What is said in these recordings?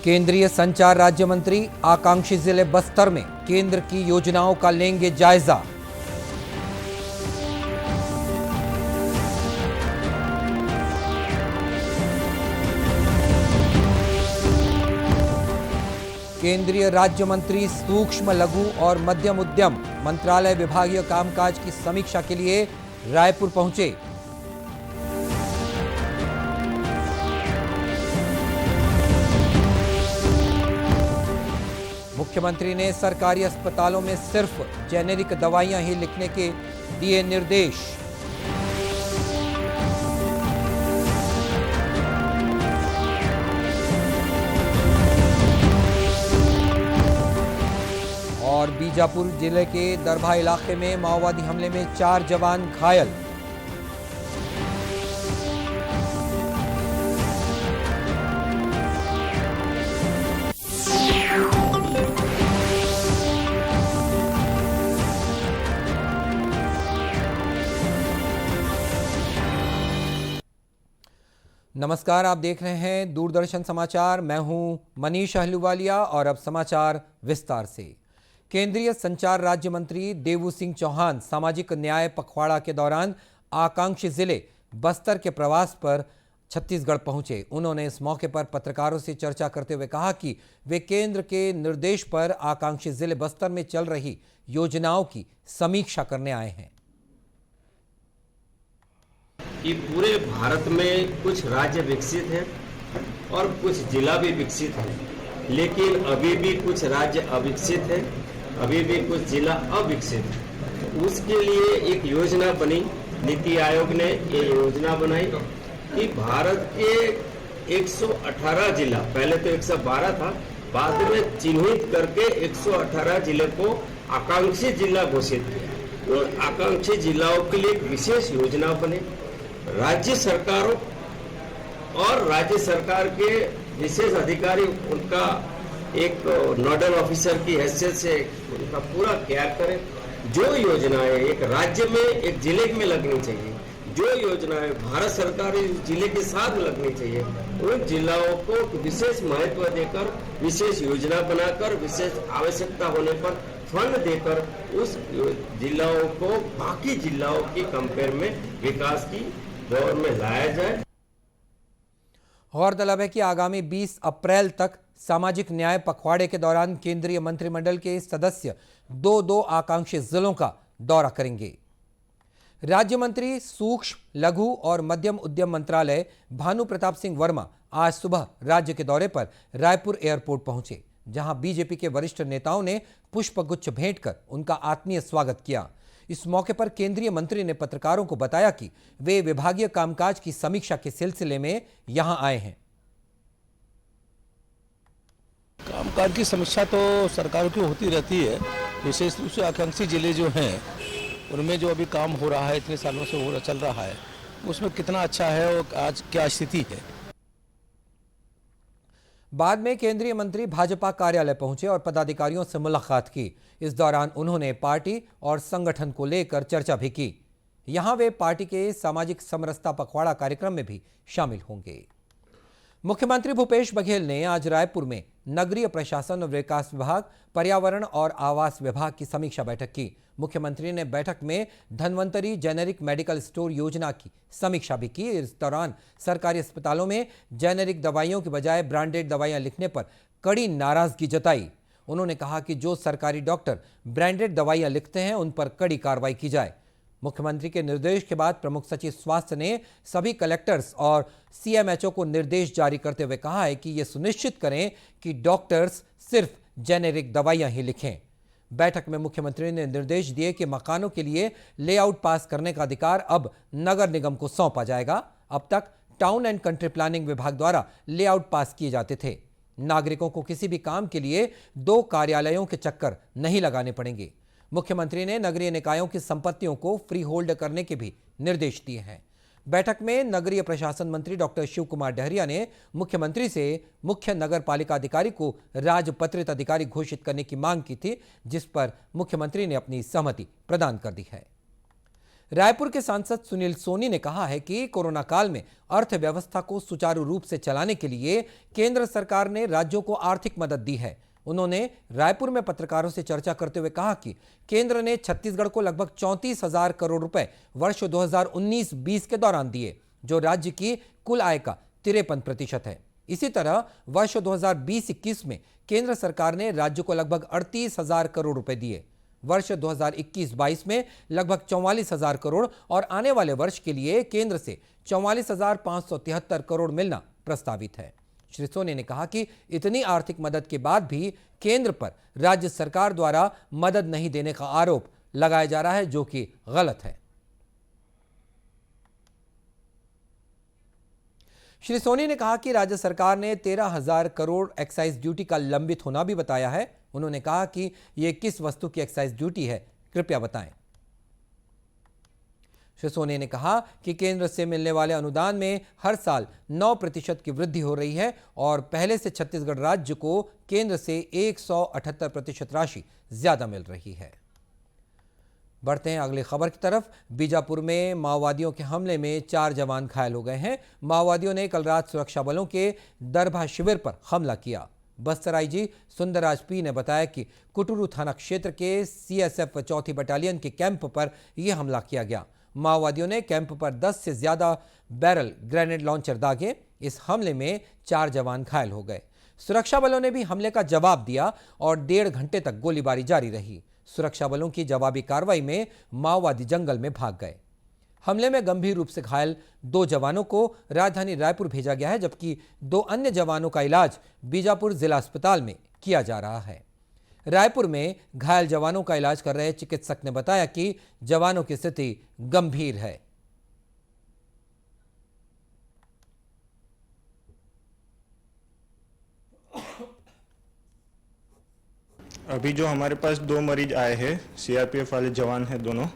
केंद्रीय संचार राज्य मंत्री आकांक्षी जिले बस्तर में केंद्र की योजनाओं का लेंगे जायजा। केंद्रीय राज्य मंत्री सूक्ष्म लघु और मध्यम उद्यम मंत्रालय विभागीय कामकाज की समीक्षा के लिए रायपुर पहुंचे। मुख्यमंत्री ने सरकारी अस्पतालों में सिर्फ जेनेरिक दवाइयां ही लिखने के दिए निर्देश। और बीजापुर जिले के दरभा इलाके में माओवादी हमले में 4 जवान घायल। नमस्कार, आप देख रहे हैं दूरदर्शन समाचार। मैं हूं मनीष अहलूवालिया और अब समाचार विस्तार से। केंद्रीय संचार राज्य मंत्री देवू सिंह चौहान सामाजिक न्याय पखवाड़ा के दौरान आकांक्षी जिले बस्तर के प्रवास पर छत्तीसगढ़ पहुंचे। उन्होंने इस मौके पर पत्रकारों से चर्चा करते हुए कहा कि वे केंद्र के निर्देश पर आकांक्षी जिले बस्तर में चल रही योजनाओं की समीक्षा करने आए हैं। कि पूरे भारत में कुछ राज्य विकसित हैं और कुछ जिला भी विकसित हैं, लेकिन अभी भी कुछ राज्य अविकसित हैं, अभी भी कुछ जिला अविकसित हैं। उसके लिए एक योजना बनी, नीति आयोग ने ये योजना बनाई कि भारत के 118 जिला, पहले तो 112 था, बाद में चिन्हित करके 118 जिले को आकांक्षी जिला घोषित किया। तो आकांक्षी जिलाओं के लिए एक विशेष योजना बने। राज्य सरकारों और राज्य सरकार के विशेष अधिकारी उनका एक नोडल ऑफिसर की हैसियत से उनका पूरा केयर करें। जो योजनाएं एक राज्य में एक जिले में लगनी चाहिए, जो योजनाएं भारत सरकार जिले के साथ लगनी चाहिए, उन जिलाओं को विशेष महत्व देकर, विशेष योजना बनाकर, विशेष आवश्यकता होने पर फंड देकर उस जिलाओं को बाकी जिलाओं की कंपेयर में विकास की दौर में लाया जाए। गौरतलब है कि आगामी 20 अप्रैल तक सामाजिक न्याय पखवाड़े के दौरान केंद्रीय मंत्रिमंडल के सदस्य 2 आकांक्षी जिलों का दौरा करेंगे। राज्य मंत्री सूक्ष्म लघु और मध्यम उद्यम मंत्रालय भानु प्रताप सिंह वर्मा आज सुबह राज्य के दौरे पर रायपुर एयरपोर्ट पहुंचे, जहां बीजेपी के वरिष्ठ नेताओं ने पुष्पगुच्छ भेंट कर उनका आत्मीय स्वागत किया। इस मौके पर केंद्रीय मंत्री ने पत्रकारों को बताया कि वे विभागीय कामकाज की समीक्षा के सिलसिले में यहां आए हैं। कामकाज की समीक्षा तो सरकारों की होती रहती है, विशेष रूप से आकांक्षी जिले जो हैं उनमें जो अभी काम हो रहा है, इतने सालों से चल रहा है, उसमें कितना अच्छा है और आज क्या स्थिति है। बाद में केंद्रीय मंत्री भाजपा कार्यालय पहुंचे और पदाधिकारियों से मुलाकात की। इस दौरान उन्होंने पार्टी और संगठन को लेकर चर्चा भी की। यहां वे पार्टी के सामाजिक समरसता पखवाड़ा कार्यक्रम में भी शामिल होंगे। मुख्यमंत्री भूपेश बघेल ने आज रायपुर में नगरीय प्रशासन और विकास विभाग, पर्यावरण और आवास विभाग की समीक्षा बैठक की। मुख्यमंत्री ने बैठक में धन्वंतरी जेनेरिक मेडिकल स्टोर योजना की समीक्षा भी की। इस दौरान सरकारी अस्पतालों में जेनेरिक दवाइयों के बजाय ब्रांडेड दवाइयां लिखने पर कड़ी नाराजगी जताई। उन्होंने कहा कि जो सरकारी डॉक्टर ब्रांडेड दवाइयां लिखते हैं उन पर कड़ी कार्रवाई की जाए। मुख्यमंत्री के निर्देश के बाद प्रमुख सचिव स्वास्थ्य ने सभी कलेक्टर्स और सीएमएचओ को निर्देश जारी करते हुए कहा है कि ये सुनिश्चित करें कि डॉक्टर्स सिर्फ जेनेरिक दवाइयां ही लिखें। बैठक में मुख्यमंत्री ने निर्देश दिए कि मकानों के लिए लेआउट पास करने का अधिकार अब नगर निगम को सौंपा जाएगा। अब तक टाउन एंड कंट्री प्लानिंग विभाग द्वारा लेआउट पास किए जाते थे। नागरिकों को किसी भी काम के लिए 2 कार्यालयों के चक्कर नहीं लगाने पड़ेंगे। मुख्यमंत्री ने नगरीय निकायों की संपत्तियों को फ्री होल्ड करने के भी निर्देश दिए हैं। बैठक में नगरीय प्रशासन मंत्री डॉक्टर शिव कुमार डहरिया ने मुख्यमंत्री से मुख्य नगर पालिका अधिकारी को राजपत्रित अधिकारी घोषित करने की मांग की थी, जिस पर मुख्यमंत्री ने अपनी सहमति प्रदान कर दी है। रायपुर के सांसद सुनील सोनी ने कहा है कि कोरोना काल में अर्थव्यवस्था को सुचारू रूप से चलाने के लिए केंद्र सरकार ने राज्यों को आर्थिक मदद दी है। उन्होंने रायपुर में पत्रकारों से चर्चा करते हुए कहा कि केंद्र ने छत्तीसगढ़ को लगभग 34,000 करोड़ रुपए वर्ष 2019-20 के दौरान दिए, जो राज्य की कुल आय का 53% है। इसी तरह वर्ष 2020-21 में केंद्र सरकार ने राज्य को लगभग 38,000 करोड़ रुपए दिए। वर्ष 2021-22 में लगभग 44,000 करोड़ और आने वाले वर्ष के लिए केंद्र से 44,573 करोड़ मिलना प्रस्तावित है। श्री सोनी ने कहा कि इतनी आर्थिक मदद के बाद भी केंद्र पर राज्य सरकार द्वारा मदद नहीं देने का आरोप लगाया जा रहा है, जो कि गलत है। श्री सोनी ने कहा कि राज्य सरकार ने 13,000 करोड़ एक्साइज ड्यूटी का लंबित होना भी बताया है। उन्होंने कहा कि यह किस वस्तु की एक्साइज ड्यूटी है, कृपया बताएं। श्री सोनी ने कहा कि केंद्र से मिलने वाले अनुदान में हर साल 9% की वृद्धि हो रही है और पहले से छत्तीसगढ़ राज्य को केंद्र से 178% राशि ज्यादा मिल रही है। बढ़ते हैं अगली खबर की तरफ। बीजापुर में माओवादियों के हमले में 4 जवान घायल हो गए हैं। माओवादियों ने कल रात सुरक्षा बलों के दरभा शिविर पर हमला किया। बस्तर आईजी सुंदरराज पी ने बताया कि कुटुरू थाना क्षेत्र के सीएसएफ 4th बटालियन के कैंप पर यह हमला किया गया। माओवादियों ने कैंप पर 10 से ज्यादा बैरल ग्रेनेड लॉन्चर दागे। इस हमले में 4 जवान घायल हो गए। सुरक्षा बलों ने भी हमले का जवाब दिया और 1.5 घंटे तक गोलीबारी जारी रही। सुरक्षा बलों की जवाबी कार्रवाई में माओवादी जंगल में भाग गए। हमले में गंभीर रूप से घायल 2 जवानों को राजधानी रायपुर भेजा गया है, जबकि 2 अन्य जवानों का इलाज बीजापुर जिला अस्पताल में किया जा रहा है। रायपुर में घायल जवानों का इलाज कर रहे चिकित्सक ने बताया कि जवानों की स्थिति गंभीर है। अभी जो हमारे पास 2 मरीज आए हैं, सीआरपीएफ वाले जवान हैं दोनों।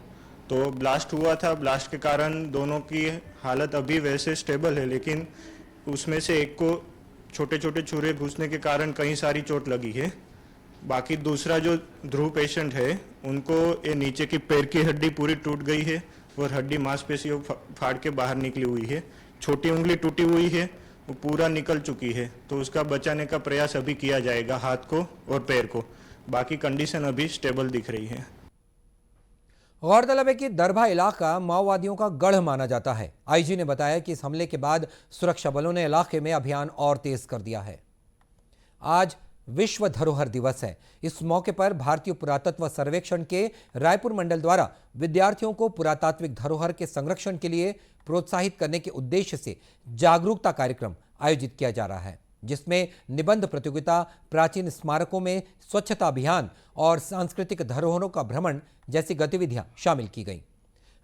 तो ब्लास्ट हुआ था, ब्लास्ट के कारण दोनों की हालत अभी वैसे स्टेबल है, लेकिन उसमें से एक को छोटे छोटे छुरे घुसने के कारण कई सारी चोट लगी है। बाकी दूसरा जो ध्रुव पेशेंट है, उनको ये नीचे की पैर की हड्डी पूरी टूट गई है और हड्डी मांसपेशियों फाड़ के बाहर निकली हुई है। छोटी उंगली टूटी हुई है, वो पूरा निकल चुकी है, तो उसका बचाने का प्रयास अभी किया जाएगा, हाथ को और पैर को। बाकी कंडीशन अभी स्टेबल दिख रही है। गौरतलब है कि दरभा इलाका माओवादियों का गढ़ माना जाता है। आईजी ने बताया कि इस हमले के बाद सुरक्षा बलों ने इलाके में अभियान और तेज कर दिया है। आज विश्व धरोहर दिवस है। इस मौके पर भारतीय पुरातत्व सर्वेक्षण के रायपुर मंडल द्वारा विद्यार्थियों को पुरातात्विक धरोहर के संरक्षण के लिए प्रोत्साहित करने के उद्देश्य से जागरूकता कार्यक्रम आयोजित किया जा रहा है, जिसमें निबंध प्रतियोगिता, प्राचीन स्मारकों में स्वच्छता अभियान और सांस्कृतिक धरोहरों का भ्रमण जैसी गतिविधियां शामिल की गई।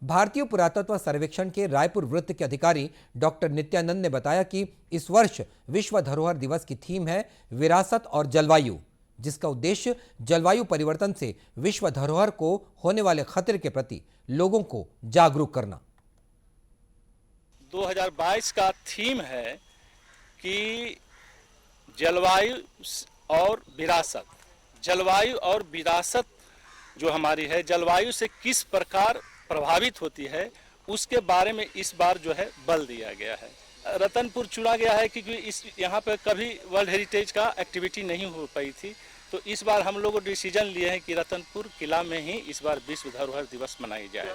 भारतीय पुरातत्व सर्वेक्षण के रायपुर वृत्त के अधिकारी डॉक्टर नित्यानंद ने बताया कि इस वर्ष विश्व धरोहर दिवस की थीम है विरासत और जलवायु, जिसका उद्देश्य जलवायु परिवर्तन से विश्व धरोहर को होने वाले खतरे के प्रति लोगों को जागरूक करना। 2022 का थीम है कि जलवायु और विरासत। जलवायु और विरासत जो हमारी है, जलवायु से किस प्रकार प्रभावित होती है, उसके बारे में इस बार जो है बल दिया गया है। रतनपुर चुना गया है क्योंकि इस यहाँ पे कभी वर्ल्ड हेरिटेज का एक्टिविटी नहीं हो पाई थी, तो इस बार हम लोग डिसीजन लिए हैं कि रतनपुर किला में ही इस बार विश्व धरोहर दिवस मनाई जाए।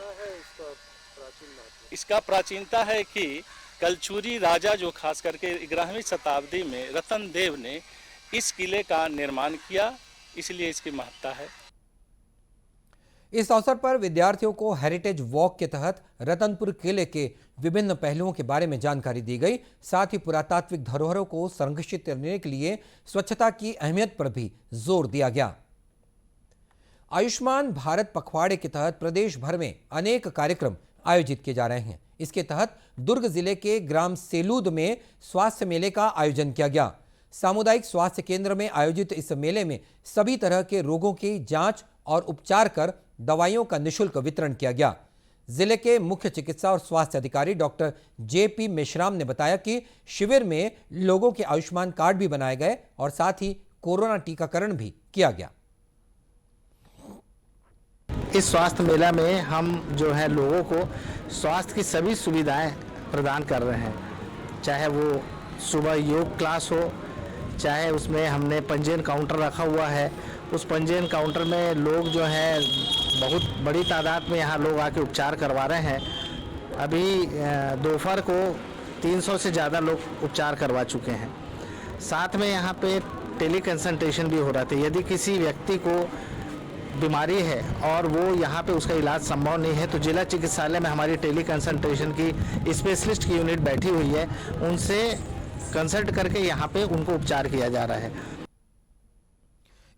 इसका प्राचीनता है कि कलचुरी राजा जो खास करके 11वीं शताब्दी में रतन देव ने इस किले का निर्माण किया, इसलिए इसकी महत्ता है। इस अवसर पर विद्यार्थियों को हेरिटेज वॉक के तहत रतनपुर किले के विभिन्न पहलुओं के बारे में जानकारी दी गई। साथ ही पुरातात्विक धरोहरों को संरक्षित करने के लिए स्वच्छता की अहमियत पर भी जोर दिया गया। आयुष्मान भारत पखवाड़े के तहत प्रदेश भर में अनेक कार्यक्रम आयोजित किए जा रहे हैं। इसके तहत दुर्ग जिले के ग्राम सेलूद में स्वास्थ्य मेले का आयोजन किया गया। सामुदायिक स्वास्थ्य केंद्र में आयोजित इस मेले में सभी तरह के रोगों की जांच और उपचार कर दवाइयों का निःशुल्क वितरण किया गया। जिले के मुख्य चिकित्सा और स्वास्थ्य अधिकारी डॉक्टर जेपी मेश्राम ने बताया कि शिविर में लोगों के आयुष्मान कार्ड भी बनाए गए और साथ ही कोरोना टीकाकरण भी किया गया। इस स्वास्थ्य मेला में हम जो है लोगों को स्वास्थ्य की सभी सुविधाएं प्रदान कर रहे हैं, चाहे वो सुबह योग क्लास हो, चाहे उसमें हमने पंजीयन काउंटर रखा हुआ है। उस पंजीयन काउंटर में लोग जो है बहुत बड़ी तादाद में यहाँ लोग आके उपचार करवा रहे हैं। अभी दोपहर को 300 से ज़्यादा लोग उपचार करवा चुके हैं। साथ में यहाँ पे टेली कंसल्टेशन भी हो रहा था। यदि किसी व्यक्ति को बीमारी है और वो यहाँ पे उसका इलाज संभव नहीं है तो जिला चिकित्सालय में हमारी टेली कंसल्टेशन की स्पेशलिस्ट की यूनिट बैठी हुई है, उनसे कंसल्ट करके यहाँ पे उनको उपचार किया जा रहा है।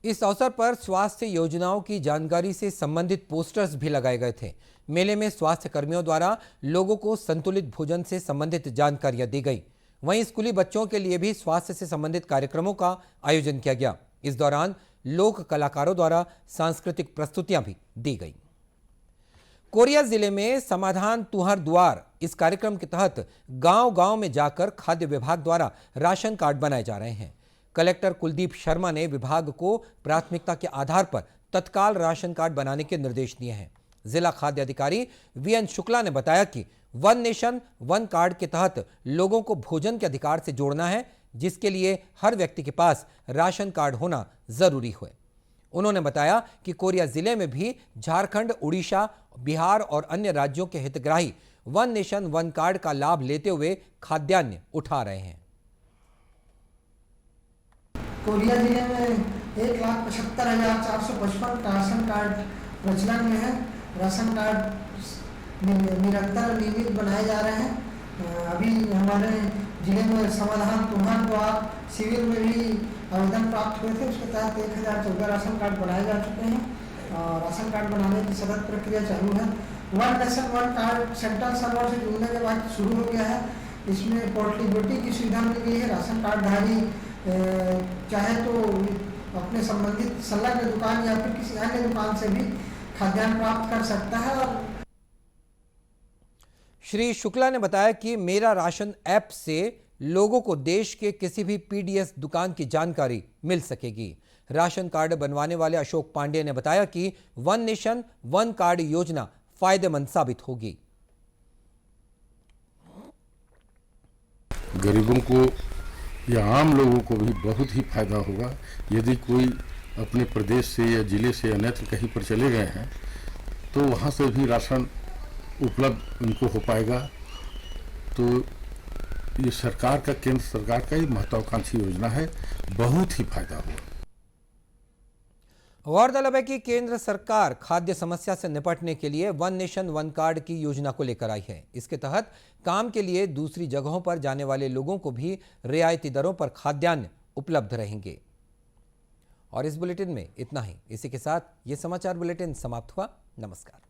इस अवसर पर स्वास्थ्य योजनाओं की जानकारी से संबंधित पोस्टर्स भी लगाए गए थे। मेले में स्वास्थ्य कर्मियों द्वारा लोगों को संतुलित भोजन से संबंधित जानकारियां दी गई। वहीं स्कूली बच्चों के लिए भी स्वास्थ्य से संबंधित कार्यक्रमों का आयोजन किया गया। इस दौरान लोक कलाकारों द्वारा सांस्कृतिक प्रस्तुतियां भी दी गई। कोरिया जिले में समाधान तुहर द्वार इस कार्यक्रम के तहत गांव-गांव में जाकर खाद्य विभाग द्वारा राशन कार्ड बनाए जा रहे हैं। कलेक्टर कुलदीप शर्मा ने विभाग को प्राथमिकता के आधार पर तत्काल राशन कार्ड बनाने के निर्देश दिए हैं। जिला खाद्य अधिकारी वीएन शुक्ला ने बताया कि वन नेशन वन कार्ड के तहत लोगों को भोजन के अधिकार से जोड़ना है, जिसके लिए हर व्यक्ति के पास राशन कार्ड होना जरूरी है। उन्होंने बताया कि कोरिया जिले में भी झारखंड, उड़ीसा, बिहार और अन्य राज्यों के हितग्राही वन नेशन वन कार्ड का लाभ लेते हुए खाद्यान्न उठा रहे हैं। कोरिया जिले में 1,75,455 राशन कार्ड प्रचलन में है। राशन कार्ड निरंतर नियमित बनाए जा रहे हैं। अभी हमारे जिले में समाधान तुहर द्वार शिविर में भी आवेदन प्राप्त हुए थे, उसके तहत 1,014 राशन कार्ड बनाए जा चुके हैं और राशन कार्ड बनाने की सतत प्रक्रिया चालू है। One nation one card central server से जुड़ने के बाद शुरू हो गया है। इसमें पोर्टेबिलिटी की सुविधा मिल गई है। राशन कार्डधारी चाहे तो अपने संबंधित संलग्न दुकान या फिर किसी अन्य दुकान से भी खाद्यान्न प्राप्त कर सकता है। और श्री शुक्ला ने बताया कि मेरा राशन ऐप से लोगों को देश के किसी भी पीडीएस दुकान की जानकारी मिल सकेगी। राशन कार्ड बनवाने वाले अशोक पांडे ने बताया कि वन नेशन वन कार्ड योजना फायदेमंद साबित होगी। गरीबों को या आम लोगों को भी बहुत ही फायदा होगा। यदि कोई अपने प्रदेश से या जिले से अन्यत्र कहीं पर चले गए हैं तो वहाँ से भी राशन उपलब्ध उनको हो पाएगा। तो ये सरकार का, केंद्र सरकार का ही महत्वाकांक्षी योजना है, बहुत ही फायदा होगा। गौरतलब है कि केंद्र सरकार खाद्य समस्या से निपटने के लिए वन नेशन वन कार्ड की योजना को लेकर आई है। इसके तहत काम के लिए दूसरी जगहों पर जाने वाले लोगों को भी रियायती दरों पर खाद्यान्न उपलब्ध रहेंगे। और इस बुलेटिन में इतना ही। इसी के साथ ये समाचार बुलेटिन समाप्त हुआ। नमस्कार।